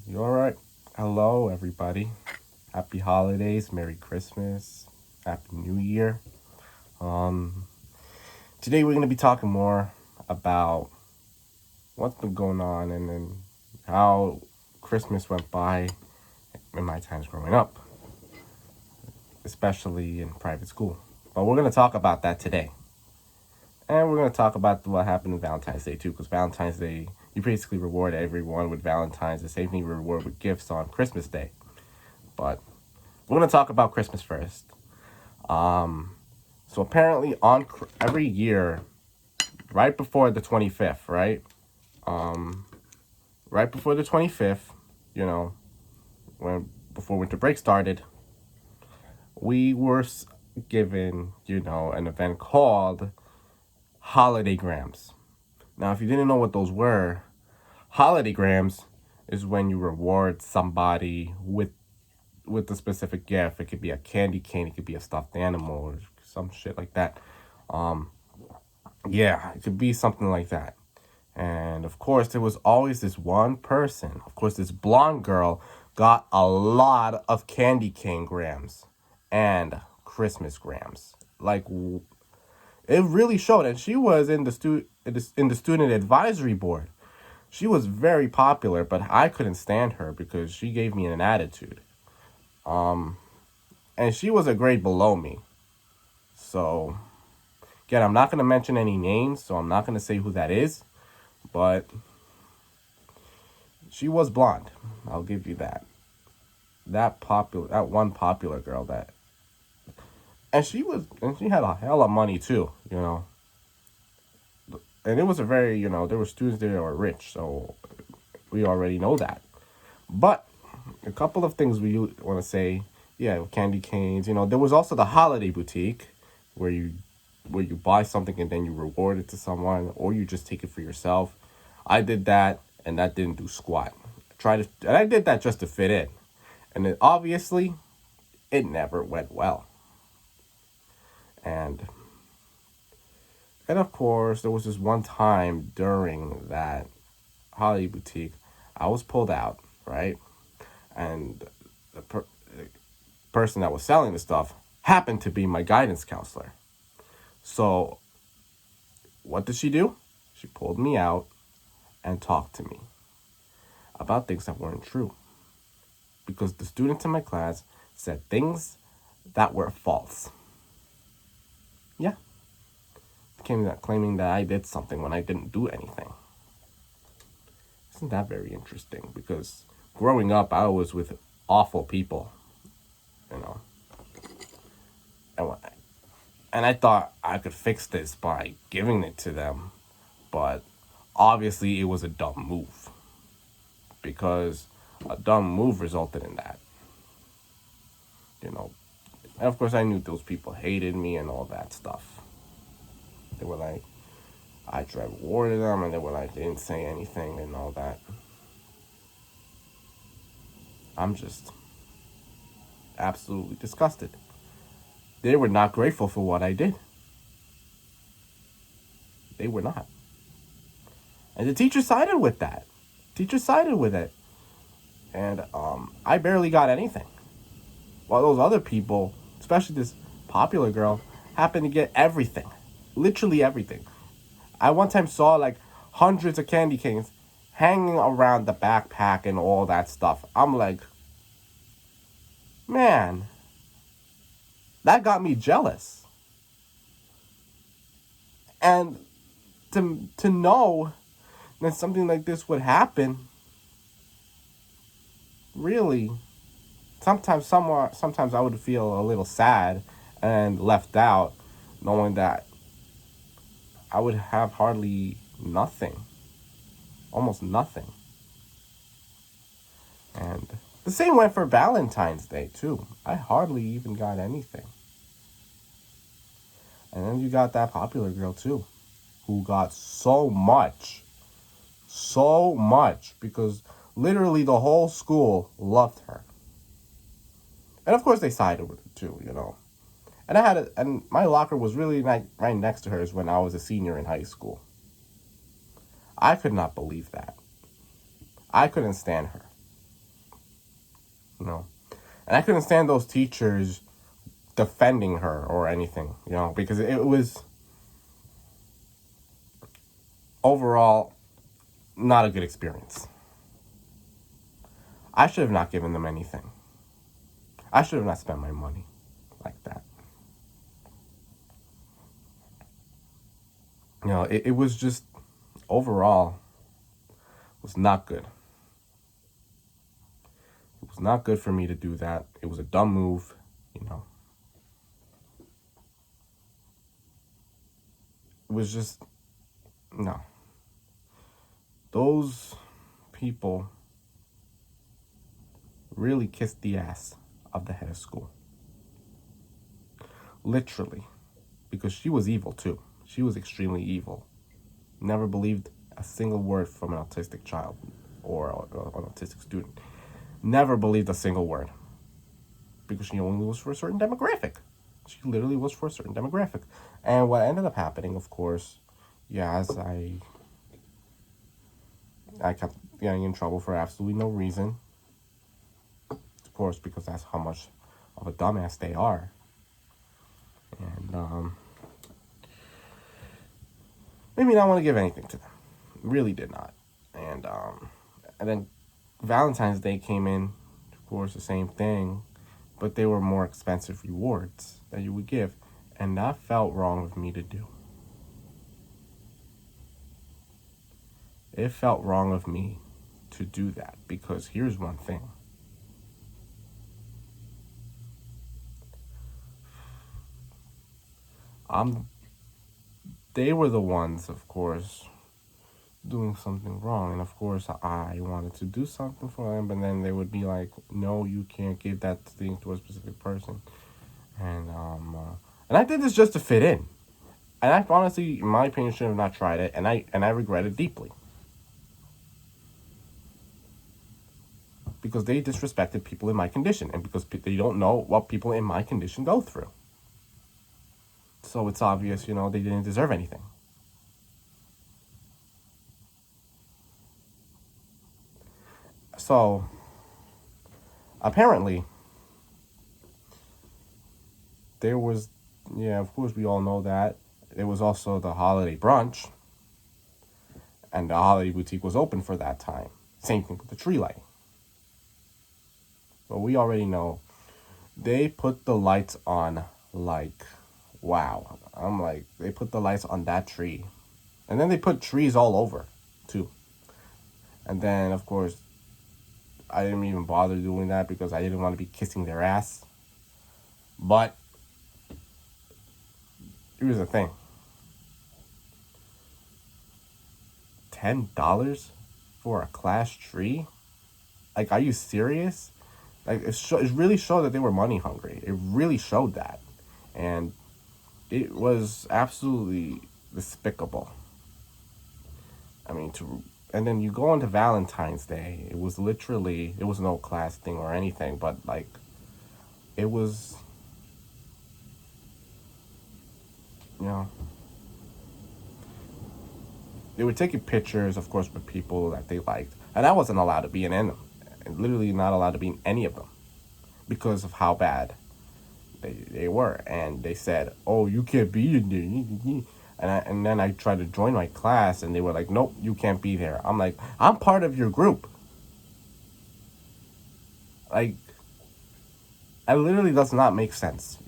You all right? Hello, everybody. Happy holidays, Merry Christmas, Happy New Year. Um, Today we're gonna be talking more about what's been going on and then how Christmas went by in my times growing up, especially in private school. But we're gonna talk about that today, and we're gonna talk about what happened in Valentine's Day too, because Valentine's Day you basically reward everyone with Valentine's, the same thing you reward with gifts on Christmas Day. But we're gonna talk about Christmas first. So apparently, every year, right before the 25th, right? Right before the 25th, you know, when before winter break started, we were given, an event called Holiday Grams. Now, if you didn't know what those were, Holiday Grams is when you reward somebody with a specific gift. It could be a candy cane, it could be a stuffed animal, or some shit like that. Yeah, it could be something like that. And of course, there was always this one person. Of course, this blonde girl got a lot of candy cane grams and Christmas grams. It really showed, and she was in the student advisory board. She was very popular, but I couldn't stand her because she gave me an attitude. And she was a grade below me. So, again, I'm not going to mention any names, so I'm not going to say who that is. But she was blonde. I'll give you that. That one popular girl and she had a hell of money too, And it was a very, there were students there that were rich, so we already know that. But a couple of things we want to say, yeah, candy canes. There was also the holiday boutique, where you buy something and then you reward it to someone, or you just take it for yourself. I did that, and that didn't do squat. And I did that just to fit in, and obviously, it never went well. And and of course, there was this one time during that holiday boutique, I was pulled out, right, and the person that was selling the stuff happened to be my guidance counselor. So, what did she do? She pulled me out and talked to me about things that weren't true. Because the students in my class said things that were false. Yeah. Claiming that I did something when I didn't do anything. Isn't that very interesting? Because growing up, I was with awful people, you know. And, and I thought I could fix this by giving it to them. But obviously, it was a dumb move. Because a dumb move resulted in that. You know. And of course, I knew those people hated me and all that stuff. They were like, I tried to warn them, and they were like, they didn't say anything and all that. I'm just absolutely disgusted. They were not grateful for what I did. They were not. And the teacher sided with that. Teacher sided with it. And I barely got anything. While those other people, especially this popular girl, happened to get everything. Literally everything. I one time saw like hundreds of candy canes hanging around the backpack and all that stuff. I'm like, man, that got me jealous. And to know that something like this would happen, really, sometimes I would feel a little sad and left out, knowing that I would have hardly nothing, almost nothing. And the same went for Valentine's Day too. I hardly even got anything. And then you got that popular girl too, who got so much, because literally the whole school loved her. And of course they sided with her too. And and my locker was really right next to hers when I was a senior in high school. I could not believe that. I couldn't stand her. And I couldn't stand those teachers defending her or anything, because it was overall not a good experience. I should have not given them anything. I should have not spent my money like that. It was just overall was not good. It was not good for me to do that. It was a dumb move. It was just no. Those people really kissed the ass of the head of school. Literally. Because she was evil too. She was extremely evil. Never believed a single word from an autistic child or an autistic student. Never believed a single word. Because she only was for a certain demographic. She literally was for a certain demographic. And what ended up happening, of course, as I kept getting in trouble for absolutely no reason. Of course, because that's how much of a dumbass they are. And made me not want to give anything to them. Really did not. And then Valentine's Day came in, of course, the same thing, but they were more expensive rewards that you would give. And that felt wrong of me to do. It felt wrong of me to do that because here's one thing. They were the ones, of course, doing something wrong. And of course, I wanted to do something for them, but then they would be like, no, you can't give that thing to a specific person. And I did this just to fit in. And I honestly, in my opinion, should have not tried it. And I regret it deeply. Because they disrespected people in my condition. And because they don't know what people in my condition go through. So it's obvious, they didn't deserve anything. So, apparently, there was, of course, we all know that. There was also the holiday brunch. And the holiday boutique was open for that time. Same thing with the tree lighting. But we already know they put the lights on like, wow. I'm like, they put the lights on that tree. And then they put trees all over, too. And then, of course, I didn't even bother doing that because I didn't want to be kissing their ass. But here's the thing. $10 for a class tree? Like, are you serious? Like, it really showed that they were money hungry. It really showed that. And it was absolutely despicable. I mean, and then you go into Valentine's Day. It was no class thing or anything, but like, it was, they were taking pictures, of course, with people that they liked. And I wasn't allowed to be in them. Literally not allowed to be in any of them because of how bad they were. And they said, oh, you can't be in there. And then I tried to join my class and they were like, nope, you can't be there. I'm like, I'm part of your group. Like, it literally does not make sense,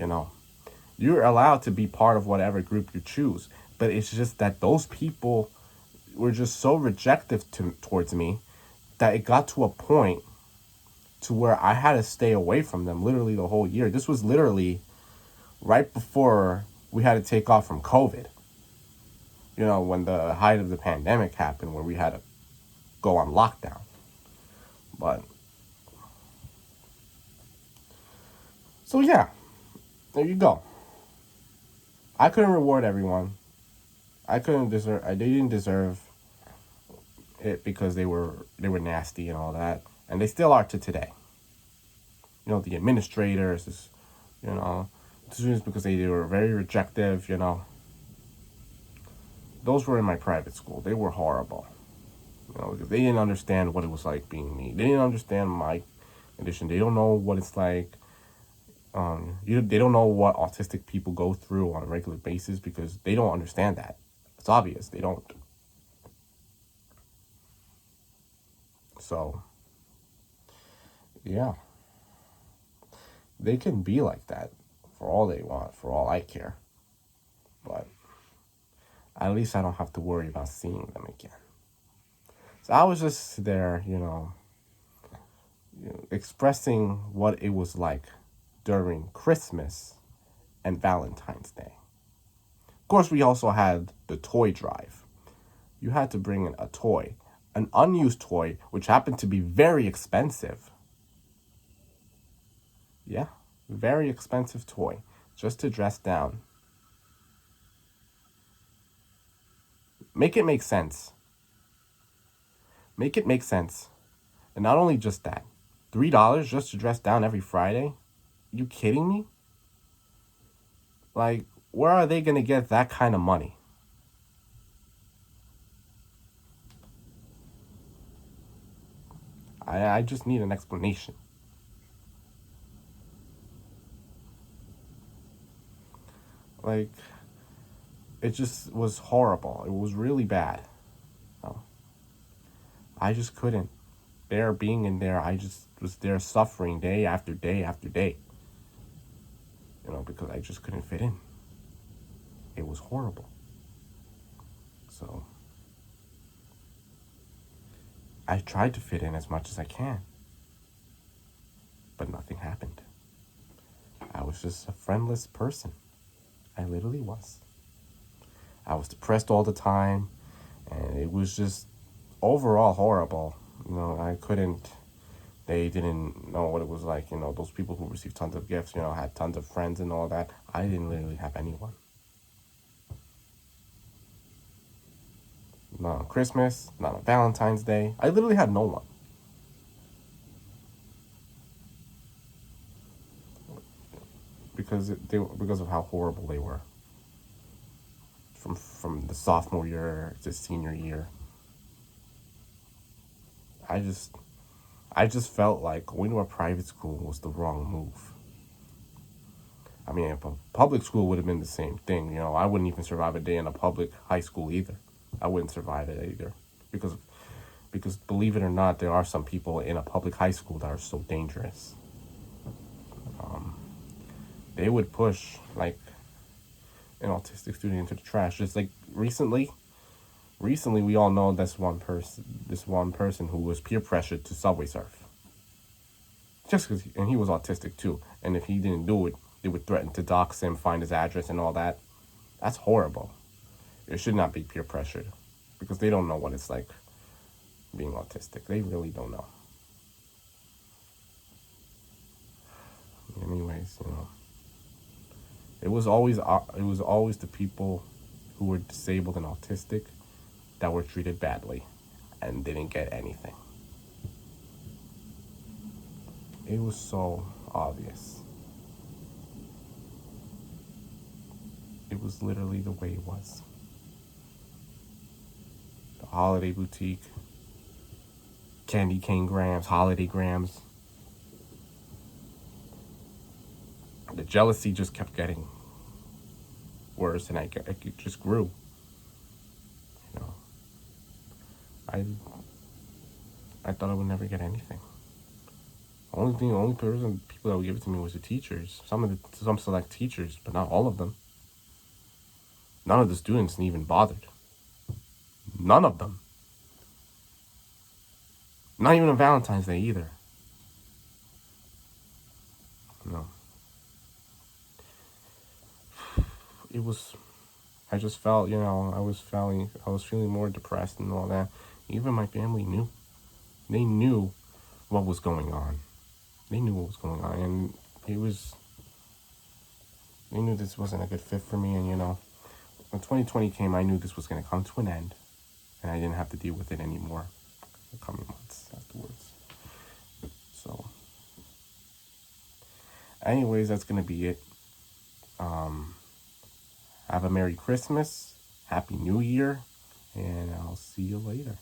You're allowed to be part of whatever group you choose. But it's just that those people were just so rejective towards me that it got to a point to where I had to stay away from them literally the whole year. This was literally right before we had to take off from COVID. When the height of the pandemic happened, where we had to go on lockdown. But, so yeah, there you go. I couldn't reward everyone. They didn't deserve it because they were nasty and all that. And they still are to today. The administrators, students, because they were very rejective, Those were in my private school. They were horrible. Because they didn't understand what it was like being me. They didn't understand my In addition, they don't know what it's like. They don't know what autistic people go through on a regular basis because they don't understand that. It's obvious they don't. So, yeah, they can be like that for all they want, for all I care. But at least I don't have to worry about seeing them again. So I was just there, expressing what it was like during Christmas and Valentine's Day. Of course, we also had the toy drive. You had to bring in a toy, an unused toy, which happened to be very expensive. Yeah, very expensive toy, just to dress down. Make it make sense. Make it make sense. And not only just that, $3 just to dress down every Friday? You kidding me? Like, where are they gonna get that kind of money? I just need an explanation. Like, it just was horrible. It was really bad. No, I just couldn't bear being in there. I just was there suffering day after day after day. Because I just couldn't fit in. It was horrible. So I tried to fit in as much as I can, but nothing happened. I was just a friendless person. I literally was. I was depressed all the time, and it was just overall horrible. I couldn't. They didn't know what it was like. Those people who received tons of gifts, had tons of friends and all that. I didn't literally have anyone. Not on Christmas, not on Valentine's Day. I literally had no one. Because of how horrible they were. From the sophomore year to senior year. I just felt like going to a private school was the wrong move. I mean, if a public school would have been the same thing, I wouldn't even survive a day in a public high school either. I wouldn't survive it either. Because believe it or not, there are some people in a public high school that are so dangerous. They would push, like, an autistic student into the trash. Just like recently we all know this one person who was peer pressured to subway surf. Just because, and he was autistic too. And if he didn't do it, they would threaten to dox him, find his address and all that. That's horrible. It should not be peer pressured because they don't know what it's like being autistic. They really don't know. Anyways, it was always the people who were disabled and autistic that were treated badly and didn't get anything. It was so obvious. It was literally the way it was. The holiday boutique, candy cane grams, holiday grams. The jealousy just kept getting worse, and it just grew. I thought I would never get anything. The only people that would give it to me was the teachers. Some select teachers, but not all of them. None of the students even bothered. None of them. Not even on Valentine's Day either. No. It was. I just felt, I was feeling more depressed and all that. Even my family knew. They knew what was going on. They knew what was going on, and they knew this wasn't a good fit for me. And when 2020 came, I knew this was going to come to an end, and I didn't have to deal with it anymore the coming months afterwards. So, anyways, that's going to be it. Have a Merry Christmas, Happy New Year, and I'll see you later.